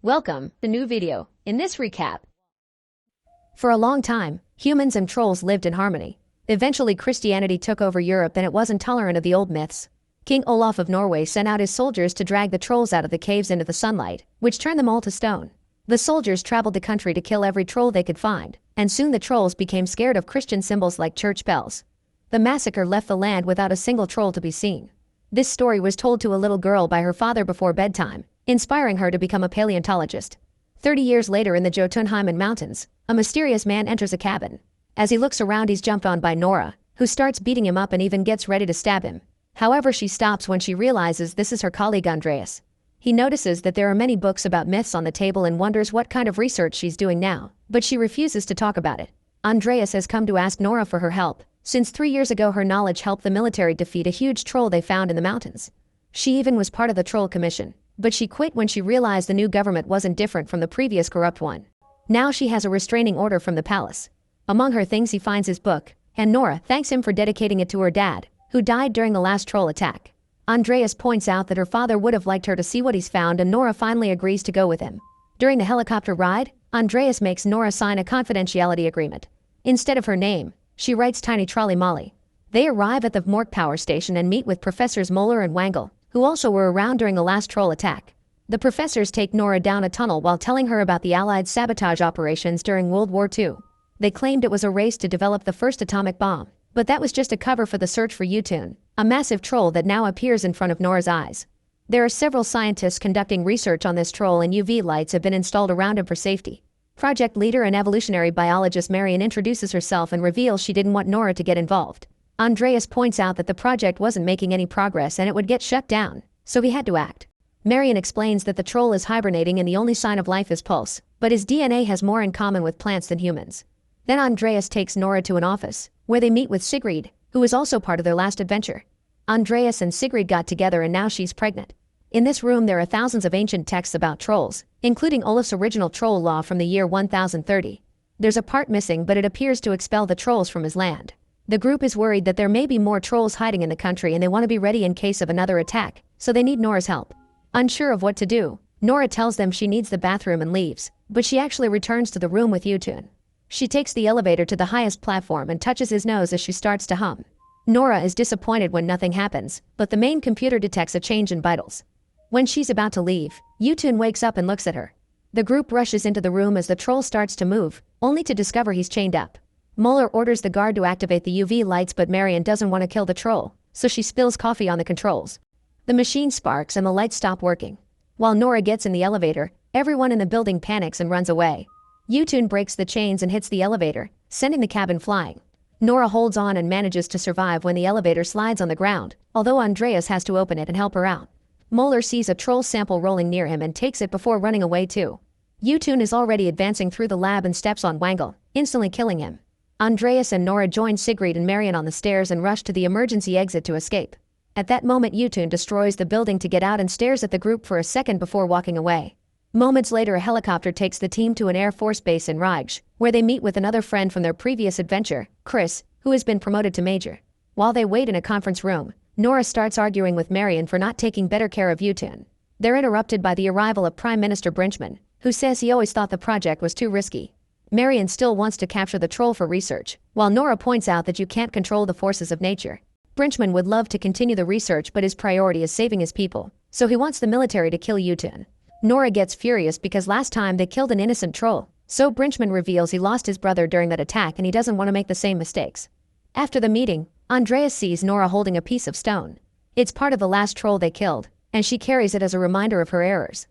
Welcome to the new video. In this recap, for a long time, humans and trolls lived in harmony. Eventually Christianity took over Europe and it wasn't tolerant of the old myths. King Olaf of Norway sent out his soldiers to drag the trolls out of the caves into the sunlight, which turned them all to stone. The soldiers traveled the country to kill every troll they could find, and soon the trolls became scared of Christian symbols like church bells. The massacre left the land without a single troll to be seen. This story was told to a little girl by her father before bedtime, inspiring her to become a paleontologist. 30 years later in the Jotunheimen Mountains, a mysterious man enters a cabin. As he looks around, he's jumped on by Nora, who starts beating him up and even gets ready to stab him. However, she stops when she realizes this is her colleague Andreas. He notices that there are many books about myths on the table and wonders what kind of research she's doing now, but she refuses to talk about it. Andreas has come to ask Nora for her help, since 3 years ago her knowledge helped the military defeat a huge troll they found in the mountains. She even was part of the troll commission, but she quit when she realized the new government wasn't different from the previous corrupt one. Now she has a restraining order from the palace. Among her things he finds his book, and Nora thanks him for dedicating it to her dad, who died during the last troll attack. Andreas points out that her father would have liked her to see what he's found, and Nora finally agrees to go with him. During the helicopter ride, Andreas makes Nora sign a confidentiality agreement. Instead of her name, she writes Tiny Trolley Molly. They arrive at the Mork power station and meet with Professors Moeller and Wangle, who also were around during the last troll attack. The professors take Nora down a tunnel while telling her about the Allied sabotage operations during World War II. They claimed it was a race to develop the first atomic bomb, but that was just a cover for the search for Jotun, a massive troll that now appears in front of Nora's eyes. There are several scientists conducting research on this troll, and UV lights have been installed around him for safety. Project leader and evolutionary biologist Marion introduces herself and reveals she didn't want Nora to get involved. Andreas points out that the project wasn't making any progress and it would get shut down, so he had to act. Marion explains that the troll is hibernating and the only sign of life is pulse, but his DNA has more in common with plants than humans. Then Andreas takes Nora to an office, where they meet with Sigrid, who is also part of their last adventure. Andreas and Sigrid got together and now she's pregnant. In this room there are thousands of ancient texts about trolls, including Olaf's original troll law from the year 1030. There's a part missing, but it appears to expel the trolls from his land. The group is worried that there may be more trolls hiding in the country and they want to be ready in case of another attack, so they need Nora's help. Unsure of what to do, Nora tells them she needs the bathroom and leaves, but she actually returns to the room with Jotun. She takes the elevator to the highest platform and touches his nose as she starts to hum. Nora is disappointed when nothing happens, but the main computer detects a change in vitals. When she's about to leave, Jotun wakes up and looks at her. The group rushes into the room as the troll starts to move, only to discover he's chained up. Moeller orders the guard to activate the UV lights, but Marion doesn't want to kill the troll, so she spills coffee on the controls. The machine sparks and the lights stop working. While Nora gets in the elevator, everyone in the building panics and runs away. Jotun breaks the chains and hits the elevator, sending the cabin flying. Nora holds on and manages to survive when the elevator slides on the ground, although Andreas has to open it and help her out. Moeller sees a troll sample rolling near him and takes it before running away too. Jotun is already advancing through the lab and steps on Wangle, instantly killing him. Andreas and Nora join Sigrid and Marion on the stairs and rush to the emergency exit to escape. At that moment Jotun destroys the building to get out and stares at the group for a second before walking away. Moments later a helicopter takes the team to an Air Force base in Rampage, where they meet with another friend from their previous adventure, Chris, who has been promoted to major. While they wait in a conference room, Nora starts arguing with Marion for not taking better care of Jotun. They're interrupted by the arrival of Prime Minister Brinchman, who says he always thought the project was too risky. Marion still wants to capture the troll for research, while Nora points out that you can't control the forces of nature. Brinchman would love to continue the research, but his priority is saving his people, so he wants the military to kill Jotun. Nora gets furious because last time they killed an innocent troll, so Brinchman reveals he lost his brother during that attack and he doesn't want to make the same mistakes. After the meeting, Andreas sees Nora holding a piece of stone. It's part of the last troll they killed, and she carries it as a reminder of her errors.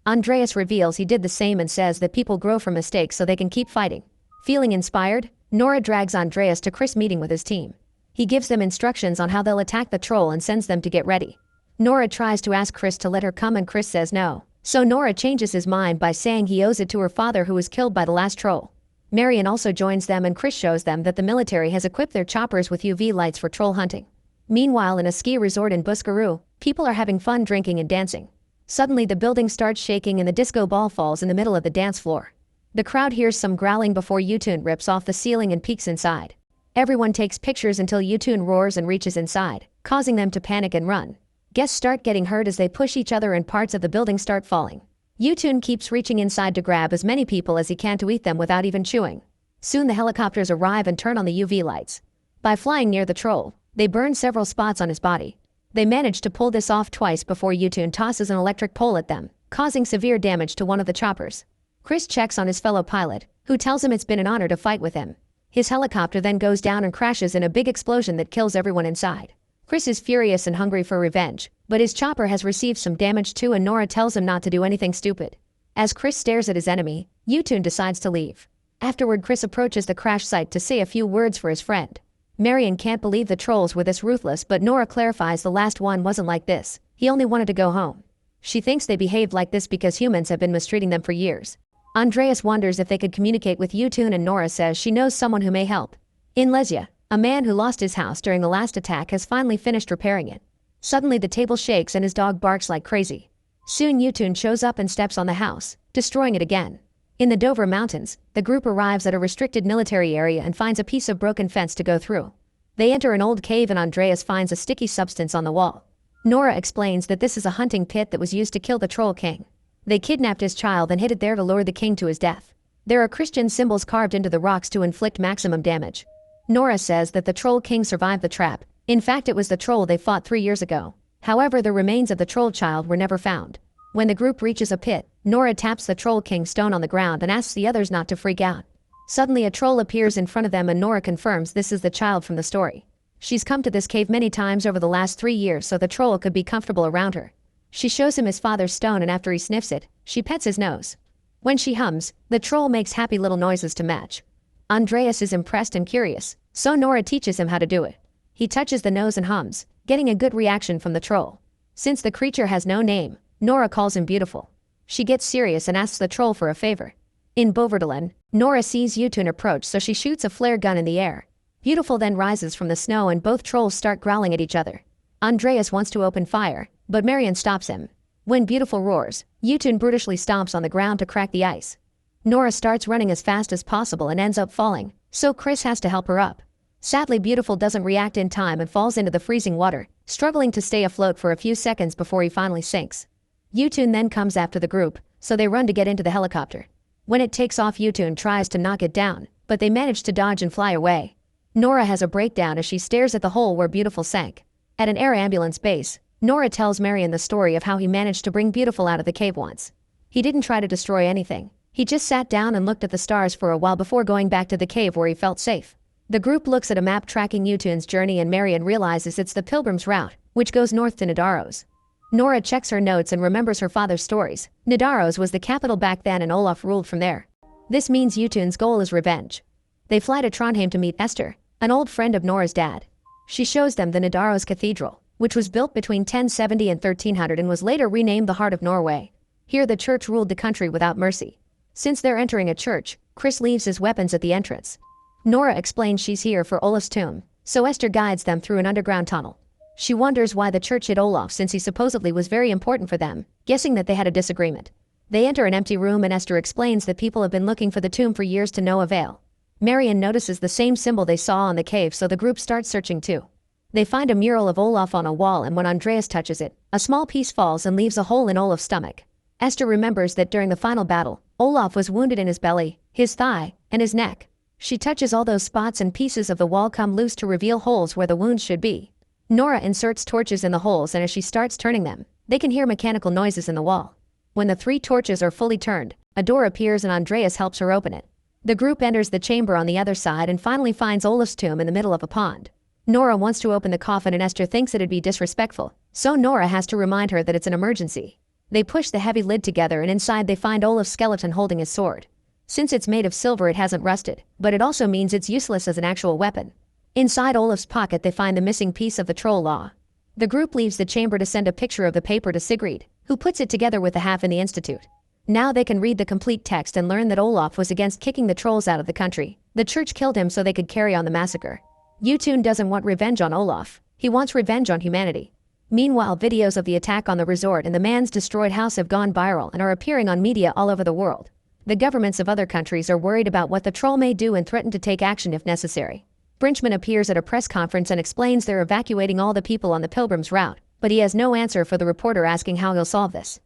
Andreas reveals he did the same and says that people grow from mistakes so they can keep fighting. Feeling inspired, Nora drags Andreas to Chris' meeting with his team. He gives them instructions on how they'll attack the troll and sends them to get ready. Nora tries to ask Chris to let her come and Chris says no, so Nora changes his mind by saying he owes it to her father who was killed by the last troll. Marion also joins them and Chris shows them that the military has equipped their choppers with UV lights for troll hunting. Meanwhile in a ski resort in Buskerud, people are having fun drinking and dancing. Suddenly the building starts shaking and the disco ball falls in the middle of the dance floor. The crowd hears some growling before Jotun rips off the ceiling and peeks inside. Everyone takes pictures until Jotun roars and reaches inside, causing them to panic and run. Guests start getting hurt as they push each other and parts of the building start falling. Yutun keeps reaching inside to grab as many people as he can to eat them without even chewing. Soon the helicopters arrive and turn on the UV lights. By flying near the troll, they burn several spots on his body. They manage to pull this off twice before Yutun tosses an electric pole at them, causing severe damage to one of the choppers. Chris checks on his fellow pilot, who tells him it's been an honor to fight with him. His helicopter then goes down and crashes in a big explosion that kills everyone inside. Chris is furious and hungry for revenge, but his chopper has received some damage too, and Nora tells him not to do anything stupid. As Chris stares at his enemy, Yutun decides to leave. Afterward, Chris approaches the crash site to say a few words for his friend. Marion can't believe the trolls were this ruthless, but Nora clarifies the last one wasn't like this. He only wanted to go home. She thinks they behaved like this because humans have been mistreating them for years. Andreas wonders if they could communicate with Yutun, and Nora says she knows someone who may help. In Lesia, a man who lost his house during the last attack has finally finished repairing it. Suddenly the table shakes and his dog barks like crazy. Soon Yutun shows up and steps on the house, destroying it again. In the Dover Mountains, the group arrives at a restricted military area and finds a piece of broken fence to go through. They enter an old cave and Andreas finds a sticky substance on the wall. Nora explains that this is a hunting pit that was used to kill the Troll King. They kidnapped his child and hid it there to lure the king to his death. There are Christian symbols carved into the rocks to inflict maximum damage. Nora says that the Troll King survived the trap. In fact, it was the troll they fought 3 years ago. However, the remains of the troll child were never found. When the group reaches a pit, Nora taps the Troll King stone on the ground and asks the others not to freak out. Suddenly a troll appears in front of them and Nora confirms this is the child from the story. She's come to this cave many times over the last 3 years so the troll could be comfortable around her. She shows him his father's stone and after he sniffs it, she pets his nose. When she hums, the troll makes happy little noises to match. Andreas is impressed and curious, so Nora teaches him how to do it. He touches the nose and hums, getting a good reaction from the troll. Since the creature has no name, Nora calls him beautiful. She gets serious and asks the troll for a favor. In Boverdalen, Nora sees Yutun approach so she shoots a flare gun in the air. Beautiful then rises from the snow and both trolls start growling at each other. Andreas wants to open fire, but Marion stops him. When Beautiful roars, Yutun brutally stomps on the ground to crack the ice. Nora starts running as fast as possible and ends up falling, so Chris has to help her up. Sadly, Beautiful doesn't react in time and falls into the freezing water, struggling to stay afloat for a few seconds before he finally sinks. Yutun then comes after the group, so they run to get into the helicopter. When it takes off, Yutun tries to knock it down, but they manage to dodge and fly away. Nora has a breakdown as she stares at the hole where Beautiful sank. At an air ambulance base, Nora tells Marion the story of how he managed to bring Beautiful out of the cave once. He didn't try to destroy anything. He just sat down and looked at the stars for a while before going back to the cave where he felt safe. The group looks at a map tracking Yutun's journey and Marion realizes it's the Pilgrim's Route, which goes north to Nidaros. Nora checks her notes and remembers her father's stories. Nidaros was the capital back then and Olaf ruled from there. This means Yutun's goal is revenge. They fly to Trondheim to meet Esther, an old friend of Nora's dad. She shows them the Nidaros Cathedral, which was built between 1070 and 1300 and was later renamed the Heart of Norway. Here the church ruled the country without mercy. Since they're entering a church, Chris leaves his weapons at the entrance. Nora explains she's here for Olaf's tomb, so Esther guides them through an underground tunnel. She wonders why the church hid Olaf since he supposedly was very important for them, guessing that they had a disagreement. They enter an empty room and Esther explains that people have been looking for the tomb for years to no avail. Marion notices the same symbol they saw on the cave, so the group starts searching too. They find a mural of Olaf on a wall and when Andreas touches it, a small piece falls and leaves a hole in Olaf's stomach. Esther remembers that during the final battle, Olaf was wounded in his belly, his thigh, and his neck. She touches all those spots and pieces of the wall come loose to reveal holes where the wounds should be. Nora inserts torches in the holes and as she starts turning them, they can hear mechanical noises in the wall. When the 3 torches are fully turned, a door appears and Andreas helps her open it. The group enters the chamber on the other side and finally finds Olaf's tomb in the middle of a pond. Nora wants to open the coffin and Esther thinks it'd be disrespectful, so Nora has to remind her that it's an emergency. They push the heavy lid together and inside they find Olaf's skeleton holding his sword. Since it's made of silver it hasn't rusted, but it also means it's useless as an actual weapon. Inside Olaf's pocket they find the missing piece of the troll law. The group leaves the chamber to send a picture of the paper to Sigrid, who puts it together with the half in the institute. Now they can read the complete text and learn that Olaf was against kicking the trolls out of the country. The church killed him so they could carry on the massacre. Yutun doesn't want revenge on Olaf, he wants revenge on humanity. Meanwhile, videos of the attack on the resort and the man's destroyed house have gone viral and are appearing on media all over the world. The governments of other countries are worried about what the troll may do and threaten to take action if necessary. Brinchman appears at a press conference and explains they're evacuating all the people on the Pilgrim's Route, but he has no answer for the reporter asking how he'll solve this.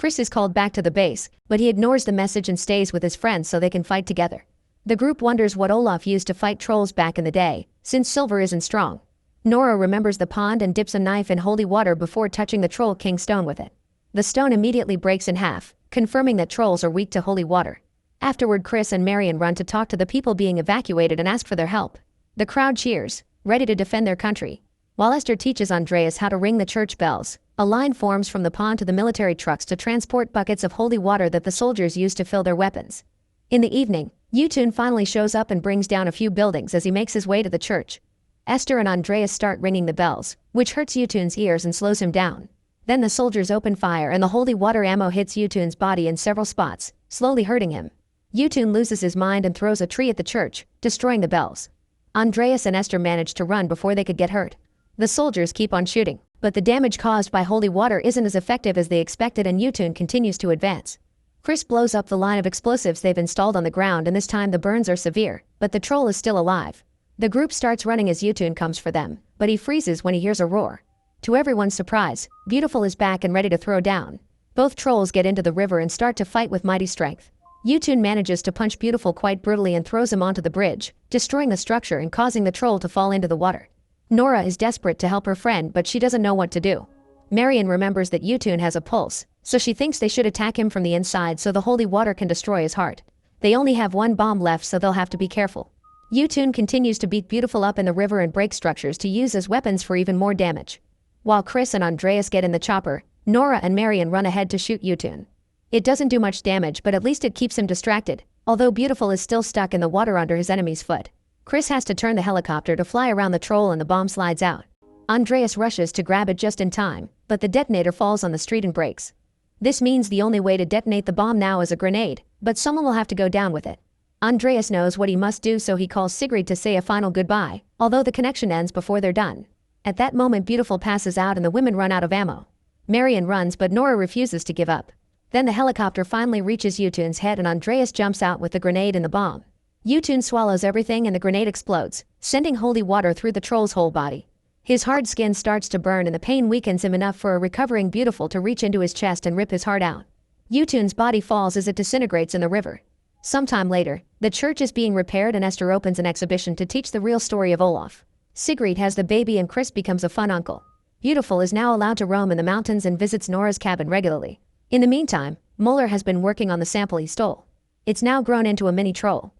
Chris is called back to the base, but he ignores the message and stays with his friends so they can fight together. The group wonders what Olaf used to fight trolls back in the day, since silver isn't strong. Nora remembers the pond and dips a knife in holy water before touching the Troll King stone with it. The stone immediately breaks in half, confirming that trolls are weak to holy water. Afterward, Chris and Marion run to talk to the people being evacuated and ask for their help. The crowd cheers, ready to defend their country. While Esther teaches Andreas how to ring the church bells, a line forms from the pond to the military trucks to transport buckets of holy water that the soldiers use to fill their weapons. In the evening, Jotun finally shows up and brings down a few buildings as he makes his way to the church. Esther and Andreas start ringing the bells, which hurts Jotun's ears and slows him down. Then the soldiers open fire and the holy water ammo hits Jotun's body in several spots, slowly hurting him. Jotun loses his mind and throws a tree at the church, destroying the bells. Andreas and Esther manage to run before they could get hurt. The soldiers keep on shooting, but the damage caused by holy water isn't as effective as they expected and Jotun continues to advance. Chris blows up the line of explosives they've installed on the ground and this time the burns are severe, but the troll is still alive. The group starts running as Jotun comes for them, but he freezes when he hears a roar. To everyone's surprise, Beautiful is back and ready to throw down. Both trolls get into the river and start to fight with mighty strength. Jotun manages to punch Beautiful quite brutally and throws him onto the bridge, destroying the structure and causing the troll to fall into the water. Nora is desperate to help her friend but she doesn't know what to do. Marion remembers that Jotun has a pulse, so she thinks they should attack him from the inside so the holy water can destroy his heart. They only have one bomb left so they'll have to be careful. Jotun continues to beat Beautiful up in the river and break structures to use as weapons for even more damage. While Chris and Andreas get in the chopper, Nora and Marion run ahead to shoot Jotun. It doesn't do much damage but at least it keeps him distracted, although Beautiful is still stuck in the water under his enemy's foot. Chris has to turn the helicopter to fly around the troll and the bomb slides out. Andreas rushes to grab it just in time, but the detonator falls on the street and breaks. This means the only way to detonate the bomb now is a grenade, but someone will have to go down with it. Andreas knows what he must do so he calls Sigrid to say a final goodbye, although the connection ends before they're done. At that moment Beautiful passes out and the women run out of ammo. Marion runs but Nora refuses to give up. Then the helicopter finally reaches Jotun's head and Andreas jumps out with the grenade and the bomb. Jotun swallows everything and the grenade explodes, sending holy water through the troll's whole body. His hard skin starts to burn and the pain weakens him enough for a recovering Beautiful to reach into his chest and rip his heart out. Jotun's body falls as it disintegrates in the river. Sometime later, the church is being repaired and Esther opens an exhibition to teach the real story of Olaf. Sigrid has the baby and Chris becomes a fun uncle. Beautiful is now allowed to roam in the mountains and visits Nora's cabin regularly. In the meantime, Muller has been working on the sample he stole. It's now grown into a mini troll.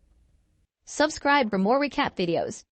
Subscribe for more recap videos.